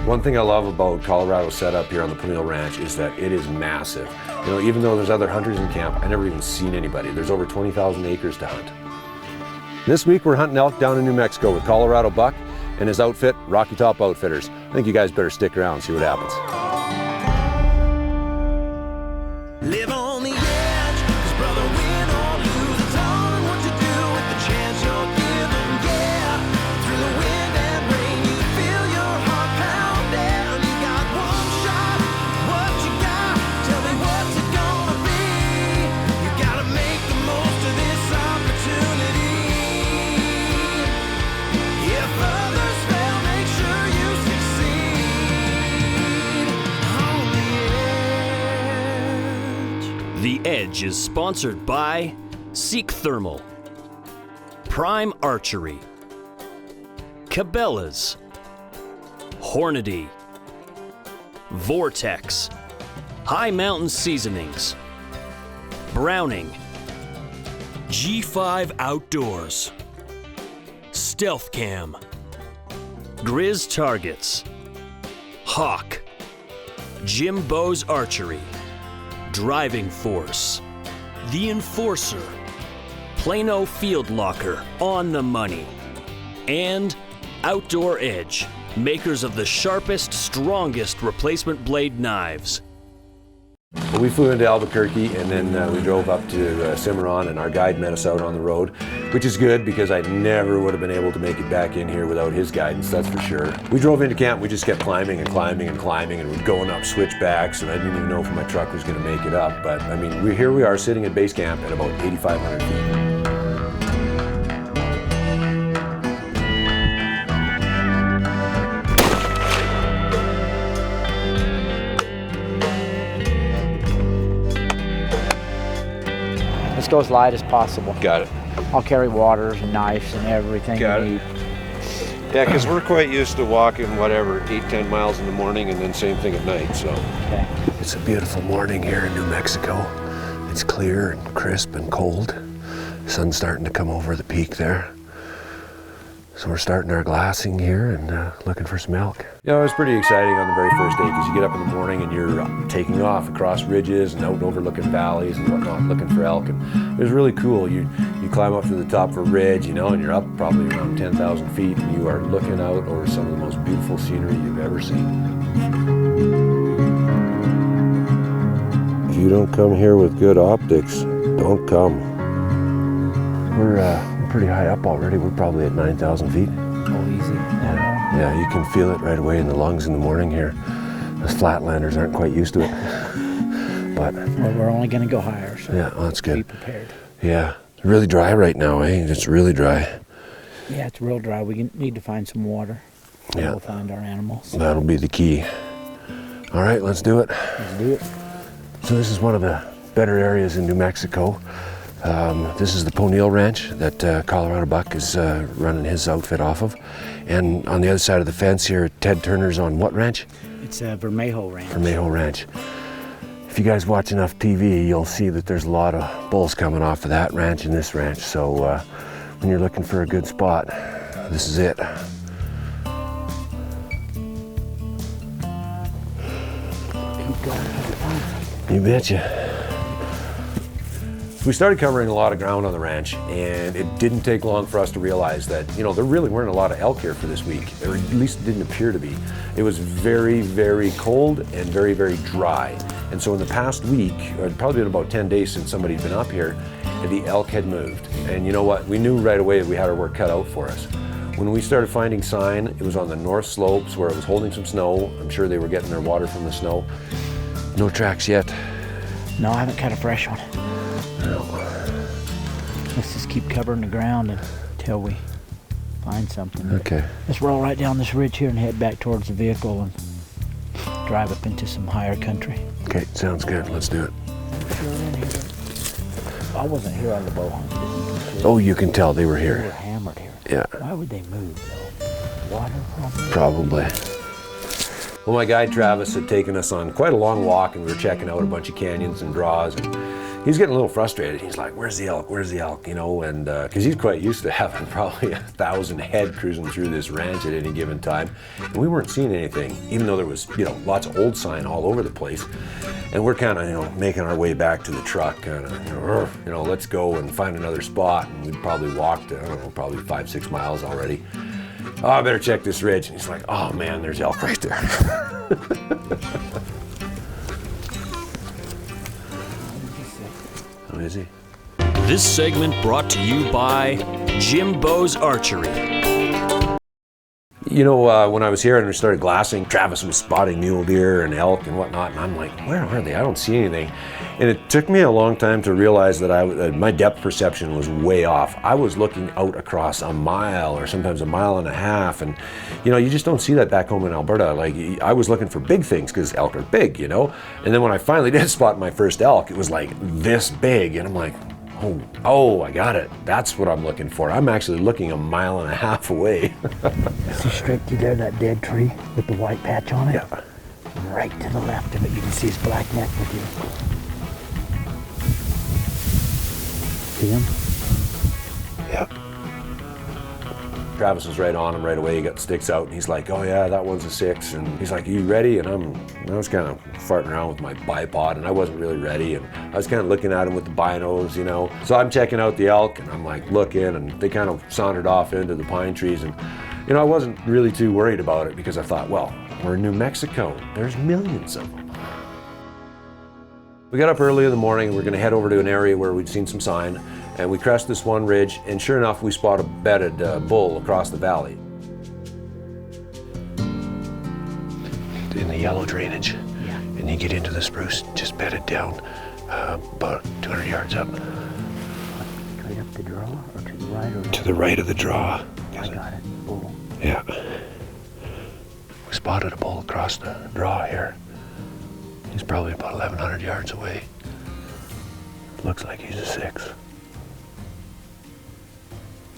One thing I love about Colorado's setup here on the Poacher Ranch is that it is massive. You know, even though there's other hunters in camp, I never even seen anybody. There's over 20,000 acres to hunt. This week we're hunting elk down in New Mexico with Colorado Buck and his outfit, Rocky Top Outfitters. I think you guys better stick around and see what happens. Live on the edge, 'cause brother, win or lose, it's all in what you do with the chance you're given. Yeah, through the wind and rain, you feel your heart pounding. You got one shot, what you got? Tell me what's it gonna be? You gotta make the most of this opportunity. If others fail, make sure you succeed on the edge. The Edge is sponsored by Seek Thermal, Prime Archery, Cabela's, Hornady, Vortex, High Mountain Seasonings, Browning, G5 Outdoors, Stealth Cam, Grizz Targets, Hawk, Jimbo's Archery, Driving Force, The Enforcer, Plano Field Locker, On the Money, and Outdoor Edge, makers of the sharpest, strongest replacement blade knives. Well, we flew into Albuquerque and then we drove up to Cimarron, and our guide met us out on the road, which is good because I never would have been able to make it back in here without his guidance, that's for sure. We drove into camp, we just kept climbing and climbing and climbing, and we're going up switchbacks, and I didn't even know if my truck was going to make it up. But I mean, here we are sitting at base camp at about 8,500 feet. Let's go as light as possible. Got it. I'll carry waters and knives and everything Got you it. need. Yeah, because we're quite used to walking, whatever, 8-10 miles in the morning and then same thing at night, so. Okay. It's a beautiful morning here in New Mexico. It's clear and crisp and cold. Sun's starting to come over the peak there. So we're starting our glassing here and looking for some elk. You know, it was pretty exciting on the very first day because you get up in the morning and you're taking off across ridges and out overlooking valleys and whatnot, looking for elk. And it was really cool. You climb up to the top of a ridge, you know, and you're up probably around 10,000 feet and you are looking out over some of the most beautiful scenery you've ever seen. If you don't come here with good optics, don't come. We're pretty high up already. We're probably at 9,000 feet. Go easy. Yeah, you can feel it right away in the lungs in the morning here. Us flatlanders aren't quite used to it. But Well, we're only going to go higher, so yeah, well, that's be good. prepared. Yeah, it's really dry right now, eh? It's really dry. Yeah, it's real dry. We need to find some water. Yeah. We'll find our animals. That'll be the key. All right, let's do it. Let's do it. So this is one of the better areas in New Mexico. This is the Poacher Ranch that Colorado Buck is running his outfit off of. And on the other side of the fence here, Ted Turner's on what ranch? It's a Vermejo Ranch. Vermejo Ranch. If you guys watch enough TV, you'll see that there's a lot of bulls coming off of that ranch and this ranch. So when you're looking for a good spot, this is it. Keep going. You betcha. We started covering a lot of ground on the ranch, and it didn't take long for us to realize that, you know, there really weren't a lot of elk here for this week, or at least it didn't appear to be. It was very, very cold and very, very dry. And so in the past week, or it'd probably been about 10 days since somebody'd been up here, and the elk had moved. And you know what? We knew right away that we had our work cut out for us. When we started finding sign, it was on the north slopes where it was holding some snow. I'm sure they were getting their water from the snow. No tracks yet. No, I haven't cut a fresh one. No. Let's just keep covering the ground until we find something. Okay. Let's roll right down this ridge here and head back towards the vehicle and drive up into some higher country. Okay, sounds good. Let's do it. I wasn't here on the bow hunt. Oh, you can tell they were They were here. hammered here. Yeah. Why would they move though? Water probably? Probably. Well, my guide Travis had taken us on quite a long walk, and we were checking out a bunch of canyons and draws. And he's getting a little frustrated. He's like, where's the elk? Where's the elk? You know, and because he's quite used to having probably 1,000 head cruising through this ranch at any given time. And we weren't seeing anything, even though there was, you know, lots of old sign all over the place. And we're kind of, you know, making our way back to the truck, kind of, you know, let's go and find another spot. And we'd probably walked, I don't know, probably 5-6 miles already. Oh, I better check this ridge. And he's like, oh man, there's elk right there. Oh, is he? This segment brought to you by Jimbo's Archery. You know, when I was here and we started glassing, Travis was spotting mule deer and elk and whatnot, and I'm like, where are they? I don't see anything. And it took me a long time to realize that my depth perception was way off. I was looking out across a mile or sometimes a mile and a half, and you know, you just don't see that back home in Alberta. Like, I was looking for big things because elk are big, you know? And then when I finally did spot my first elk, it was like this big, and I'm like, oh, I got it. That's what I'm looking for. I'm actually looking a mile and a half away. See straight through there, that dead tree with the white patch on it? Yeah. Right to the left of it, you can see his black neck with you. See him? Yep. Travis was right on him right away. He got the sticks out and he's like, oh yeah, that one's a 6. And he's like, are you ready? And I was kind of farting around with my bipod and I wasn't really ready. And I was kind of looking at him with the binos, you know. So I'm checking out the elk and I'm like looking, and they kind of sauntered off into the pine trees. And you know, I wasn't really too worried about it because I thought, well, we're in New Mexico. There's millions of them. We got up early in the morning. We're gonna head over to an area where we'd seen some sign, and we crest this one ridge, and sure enough, we spot a bedded bull across the valley. In the yellow drainage. Yeah. And you get into the spruce, just bedded down about 200 yards up. Straight up the draw, or to the right? Or To the right of the draw. I got it. Bull. Yeah. We spotted a bull across the draw here. He's probably about 1,100 yards away. Looks like he's a 6.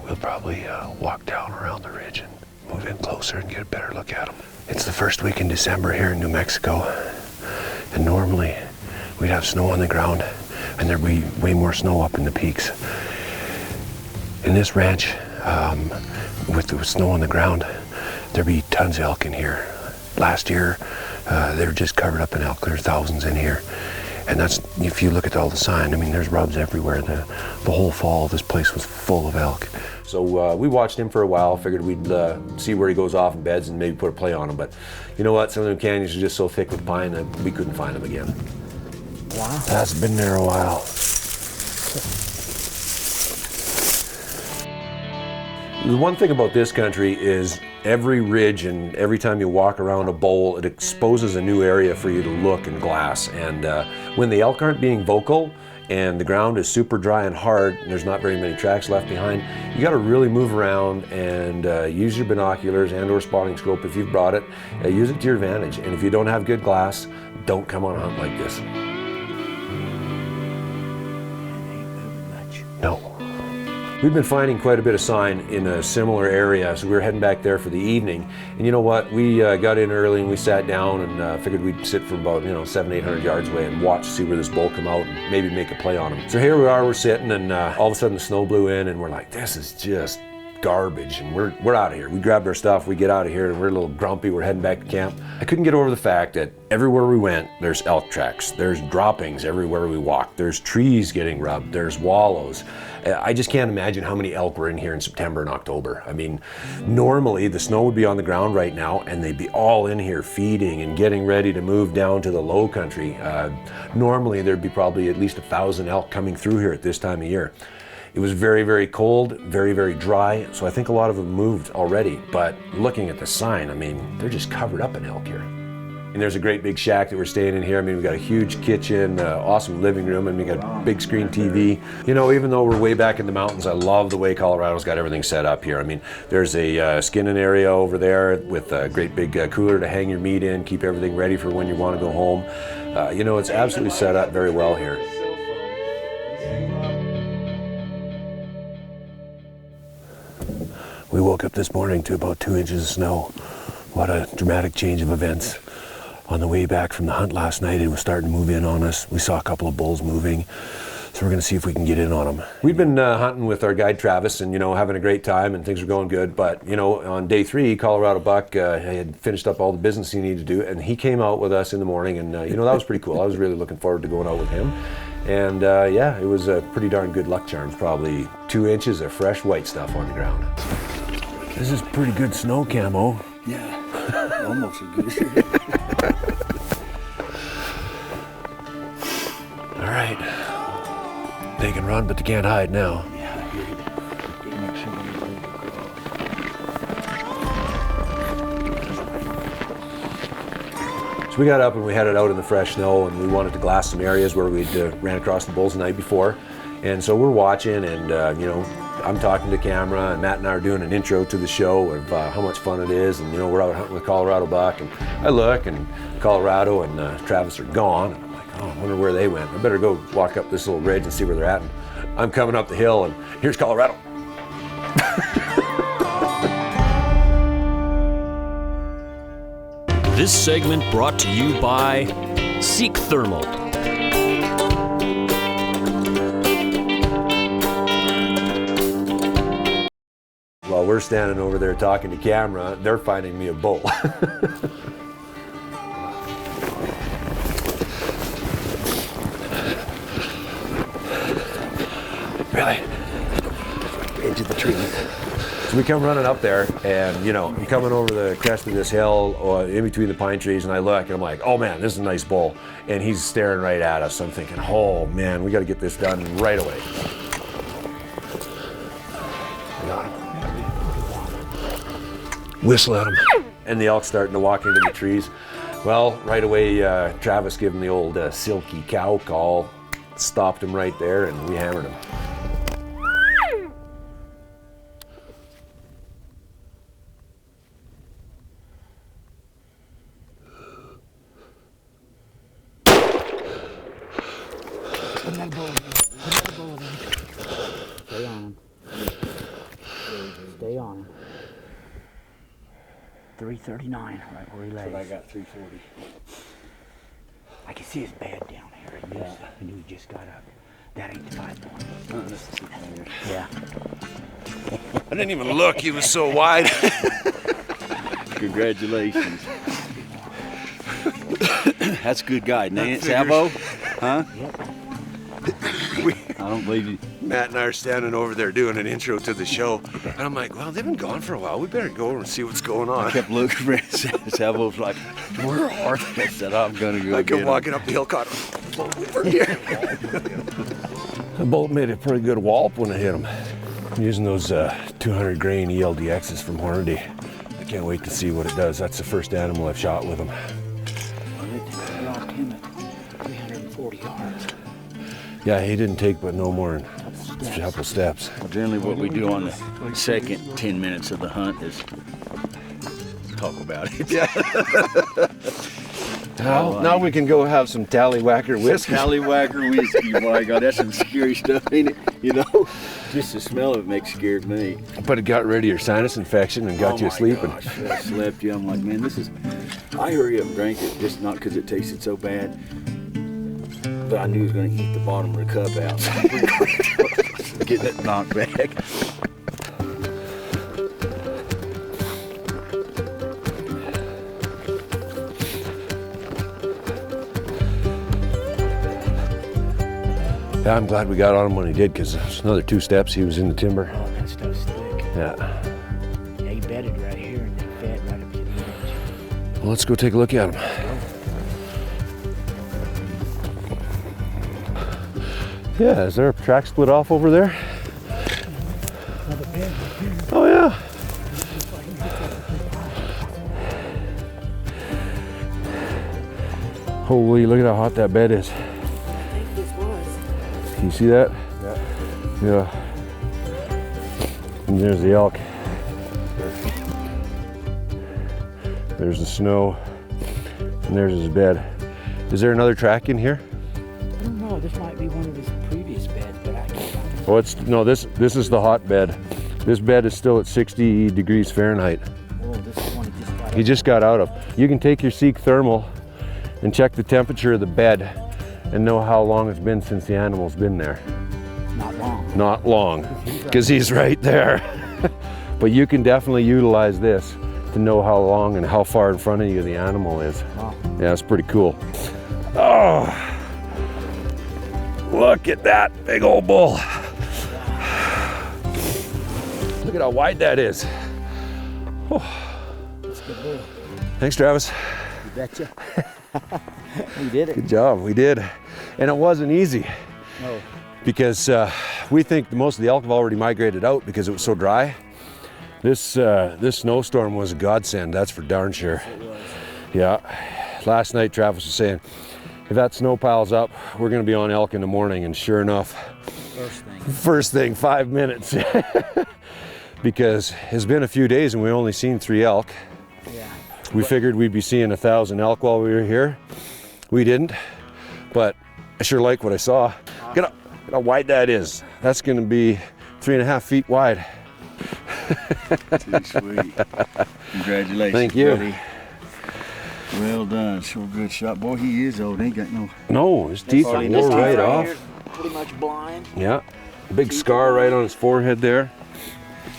We'll probably walk down around the ridge and move in closer and get a better look at him. It's the first week in December here in New Mexico, and normally we'd have snow on the ground, and there'd be way more snow up in the peaks. In this ranch, with the snow on the ground, there'd be tons of elk in here. Last year, they were just covered up in elk. There's thousands in here. And that's, if you look at all the sign, I mean, there's rubs everywhere. The whole fall, this place was full of elk. So we watched him for a while, figured we'd see where he goes off in beds and maybe put a play on him. But you know what? Some of them canyons are just so thick with pine that we couldn't find him again. Wow. That's been there a while. The one thing about this country is every ridge and every time you walk around a bowl, it exposes a new area for you to look and glass. And when the elk aren't being vocal and the ground is super dry and hard and there's not very many tracks left behind, you got to really move around and use your binoculars and or spotting scope if you've brought it. Use it to your advantage. And if you don't have good glass, don't come on a hunt like this. No. We've been finding quite a bit of sign in a similar area, so we were heading back there for the evening. And you know what? We got in early and we sat down and figured we'd sit for about 700-800 yards away and watch, see where this bull come out and maybe make a play on him. So here we are, we're sitting, and all of a sudden the snow blew in, and we're like, this is just garbage, and we're out of here. We grabbed our stuff, we get out of here, and we're a little grumpy. We're heading back to camp. I couldn't get over the fact that everywhere we went, there's elk tracks, there's droppings everywhere we walk, there's trees getting rubbed, there's wallows. I just can't imagine how many elk were in here in September and October. I mean, normally the snow would be on the ground right now and they'd be all in here feeding and getting ready to move down to the low country. Normally there'd be probably at least 1,000 elk coming through here at this time of year. It was very, very cold, very, very dry, so I think a lot of them moved already. But looking at the sign, I mean, they're just covered up in elk here. And there's a great big shack that we're staying in here. I mean, we've got a huge kitchen, awesome living room, and we got a big screen TV. You know, even though we're way back in the mountains, I love the way Colorado's got everything set up here. I mean, there's a skinning area over there with a great big cooler to hang your meat in, keep everything ready for when you want to go home. You know, it's absolutely set up very well here. We woke up this morning to about 2 inches of snow. What a dramatic change of events. On the way back from the hunt last night, it was starting to move in on us. We saw a couple of bulls moving. So we're gonna see if we can get in on them. We've been hunting with our guide Travis, and having a great time, and things are going good. But on day 3, Colorado Buck had finished up all the business he needed to do, and he came out with us in the morning, and that was pretty cool. I was really looking forward to going out with him, and yeah, it was a pretty darn good luck charms. Probably 2 inches of fresh white stuff on the ground. This is pretty good snow camo. Yeah, almost as good. All right. They can run, but they can't hide now. So we got up and we headed out in the fresh snow, and we wanted to glass some areas where we'd ran across the bulls the night before. And so we're watching, and I'm talking to camera, and Matt and I are doing an intro to the show of how much fun it is, and we're out hunting with Colorado Buck, and I look, and Colorado and Travis are gone. And I'm like, oh, I wonder where they went. I better go walk up this little ridge and see where they're at. And I'm coming up the hill, and here's Colorado. This segment brought to you by Seek Thermal. While we're standing over there talking to camera, they're finding me a bull. Really? Into the trees. So we come running up there, and I'm coming over the crest of this hill in between the pine trees, and I look, and I'm like, oh man, this is a nice bull. And he's staring right at us. So I'm thinking, oh man, we got to get this done right away. I got him. Whistle at him. And the elk's starting to walk into the trees. Well, right away, Travis gave him the old Silky cow call, stopped him right there, and we hammered him. Stay on him. Stay on him. 339, right where he lays. I got 340. I can see his bed down here. I knew he just got up. That ain't the 5-1. That's the 600. Yeah. I didn't even look, he was so wide. Congratulations. That's a good guy, ain't it, Salvo? Huh? Yep. I don't believe you. Matt and I are standing over there doing an intro to the show, and I'm like, well, they've been gone for a while. We better go over and see what's going on. I kept looking for it. Salvo's like, where are they? I said, I'm going to go I get come walking up the hill, caught him over here. The bolt made a pretty good wallop when it hit him. I'm using those 200 grain ELDXs from Hornady. I can't wait to see what it does. That's the first animal I've shot with them. It dropped him at 340 yards. Yeah, he didn't take but no more than a couple steps. Well, generally what we do on the second 10 minutes of the hunt is talk about it. Yeah. Now we can go have some tallywhacker whiskey. Tallywhacker whiskey, my God, that's some scary stuff, ain't it? Just the smell of it makes scared me. But it got rid of your sinus infection and got you sleeping. Gosh, I slept, yeah. I'm like, man, this is. I hurry up and drank it, just not because it tasted so bad, but I knew he was going to eat the bottom of the cup out. Getting it knocked back. Yeah, I'm glad we got on him when he did, because there's another 2 steps, he was in the timber. Oh, that stuff's thick. Yeah. Yeah, he bedded right here and they fed right up to the edge. Well, let's go take a look at him. Yeah, is there a track split off over there? Oh yeah. Holy, look at how hot that bed is. Can you see that? Yeah. And there's the elk. There's the snow. And there's his bed. Is there another track in here? I don't know, this might be one of his previous beds, but I can't find it. Oh, it's no. This is the hot bed. This bed is still at 60 degrees Fahrenheit. Oh, this is one he just He just got out of. You can take your Seek thermal and check the temperature of the bed and know how long it's been since the animal's been there. Not long. Not long, because he's right there. But you can definitely utilize this to know how long and how far in front of you the animal is. Wow. Yeah, it's pretty cool. Oh, look at that big old bull. Look at how wide that is. Oh. That's a good bull. Thanks, Travis. You betcha. We did it. Good job, we did. And it wasn't easy. No. Because we think most of the elk have already migrated out because it was so dry. This snowstorm was a godsend, that's for darn sure. It was. Yeah, last night Travis was saying, if that snow piles up, we're gonna be on elk in the morning, and sure enough, first thing, 5 minutes. Because it's been a few days and we only seen 3 elk. Yeah. We figured we'd be seeing 1,000 elk while we were here. We didn't, but I sure like what I saw. Look at how wide that is. That's gonna be 3.5 feet wide. Too sweet. Congratulations, Thank you. buddy. Well done. Sure good shot. Boy, he is old. He ain't got no... No, his teeth Probably wore this right teeth off. Here, pretty much blind. Yeah, big scar right on his forehead there.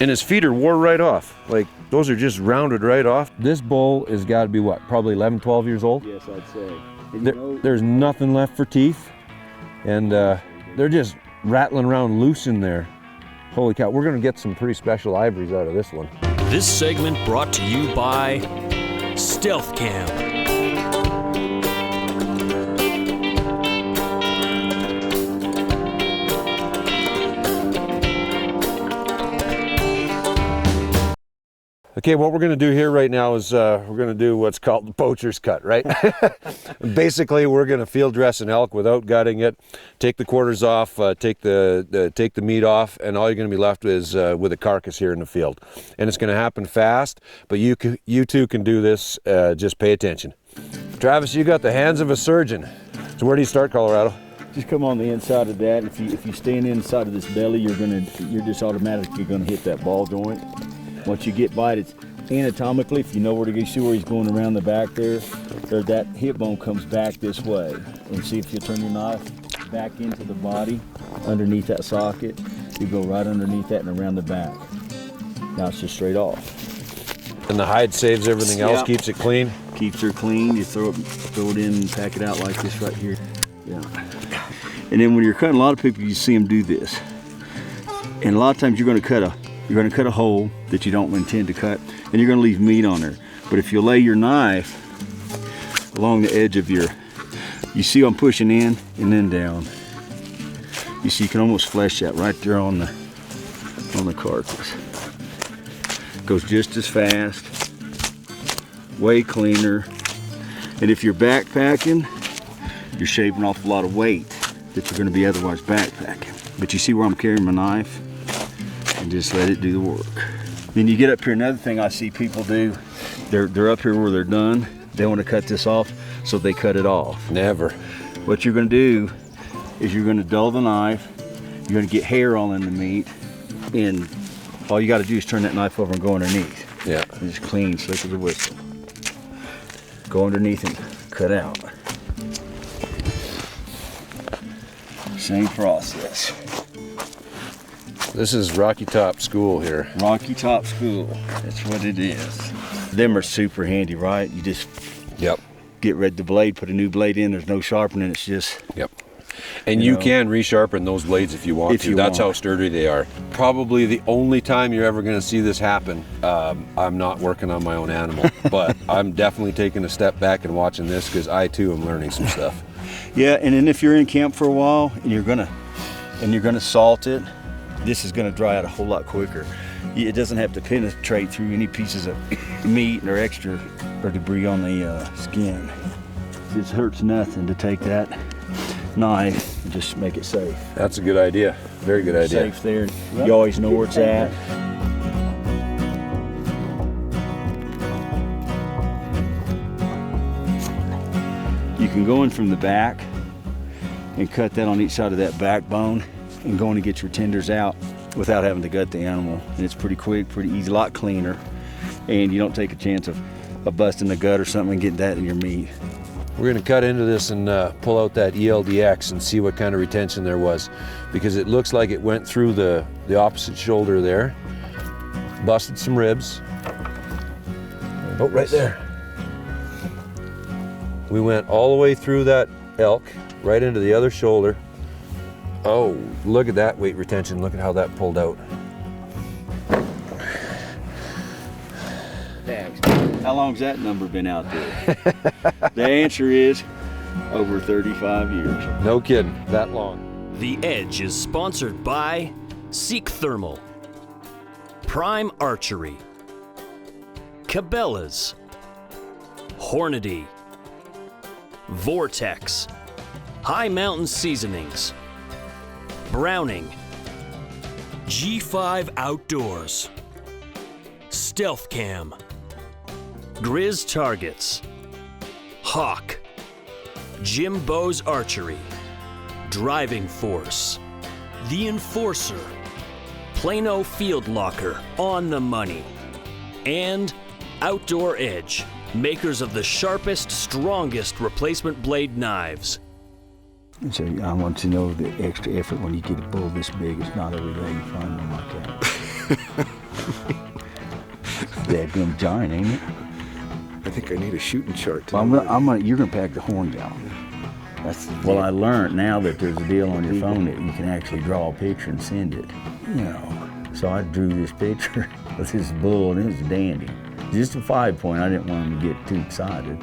And his feet are wore right off. Like, those are just rounded right off. This bull has got to be what, probably 11, 12 years old? Yes, I'd say. And There's nothing left for teeth. And they're just rattling around loose in there. Holy cow, we're gonna get some pretty special ivories out of this one. This segment brought to you by Stealth Camp. Okay, what we're gonna do here right now is we're gonna do what's called the poacher's cut, right? Basically, we're gonna field dress an elk without gutting it, take the quarters off, take the meat off, and all you're gonna be left is with a carcass here in the field. And it's gonna happen fast, but you too can do this. Just pay attention. Travis, you got the hands of a surgeon. So where do you start, Colorado? just come on the inside of that. If you stand inside of this belly, you're just automatically gonna hit that ball joint. Once you get by it, it's anatomically, if you know where to go, you see where he's going around the back there, that hip bone comes back this way. And see if you turn your knife back into the body, underneath that socket, you go right underneath that and around the back. Now it's just straight off. And the hide saves everything else, Yeah. keeps it clean. Keeps her clean. You throw it in and pack it out like this right here. Yeah. And then when you're cutting, a lot of people, you see them do this. And a lot of times you're going to cut a hole that you don't intend to cut, and you're going to leave meat on there. But if you lay your knife along the edge of you see I'm pushing in and then down. You see, you can almost flesh that right there on the carcass. Goes just as fast, way cleaner. And if you're backpacking, you're shaving off a lot of weight that you're going to be otherwise backpacking. But you see where I'm carrying my knife, and just let it do the work. Then you get up here, another thing I see people do, they're up here where they're done, they want to cut this off, so they cut it off. Never. What you're going to do is you're going to dull the knife, you're going to get hair all in the meat, and all you got to do is turn that knife over and go underneath. Yeah. And just clean, slick as a whistle. Go underneath and cut out. Same process. This is Rocky Top School here. Rocky Top School, that's what it is. Them are super handy, right? You just Yep. get rid of the blade, put a new blade in, there's no sharpening, it's just, Yep. And You you know, can resharpen those blades if you want if to. you That's want. how sturdy they are. Probably the only time you're ever going to see this happen. I'm not working on my own animal, but I'm definitely taking a step back and watching this because I too am learning some stuff. yeah. And then if you're in camp for a while and you're gonna salt it, this is gonna dry out a whole lot quicker. It doesn't have to penetrate through any pieces of meat or extra or debris on the skin. It hurts nothing to take that knife and just make it safe. That's a good idea. Very good idea. Safe there. You always know where it's at. You can go in from the back and cut that on each side of that backbone and go in and get your tenders out without having to gut the animal. And it's pretty quick, pretty easy, a lot cleaner. And you don't take a chance of busting the gut or something and getting that in your meat. We're gonna cut into this and pull out that ELDX and see what kind of retention there was, because it looks like it went through the opposite shoulder there, busted some ribs. Oh, right there. We went all the way through that elk, right into the other shoulder. Oh, look at that weight retention. Look at how that pulled out. How long's that number been out there? The answer is over 35 years. No kidding, that long. The Edge is sponsored by Seek Thermal, Prime Archery, Cabela's, Hornady, Vortex, High Mountain Seasonings, Browning, G5 Outdoors, Stealth Cam, Grizz Targets, Hawk, Jim Bowes Archery, Driving Force, The Enforcer, Plano Field Locker, On the Money, and Outdoor Edge, makers of the sharpest, strongest replacement blade knives. So I want to know the extra effort when you get a bull this big. It's not every day you find one like that. That damn giant, ain't it? I think I need a shooting chart. Well, you're gonna pack the horns out. That's the Well, I learned now that there's a deal on your phone that you can actually draw a picture and send it. you know. So I drew this picture of this bull, and it was a dandy. Just a 5 point. I didn't want him to get too excited.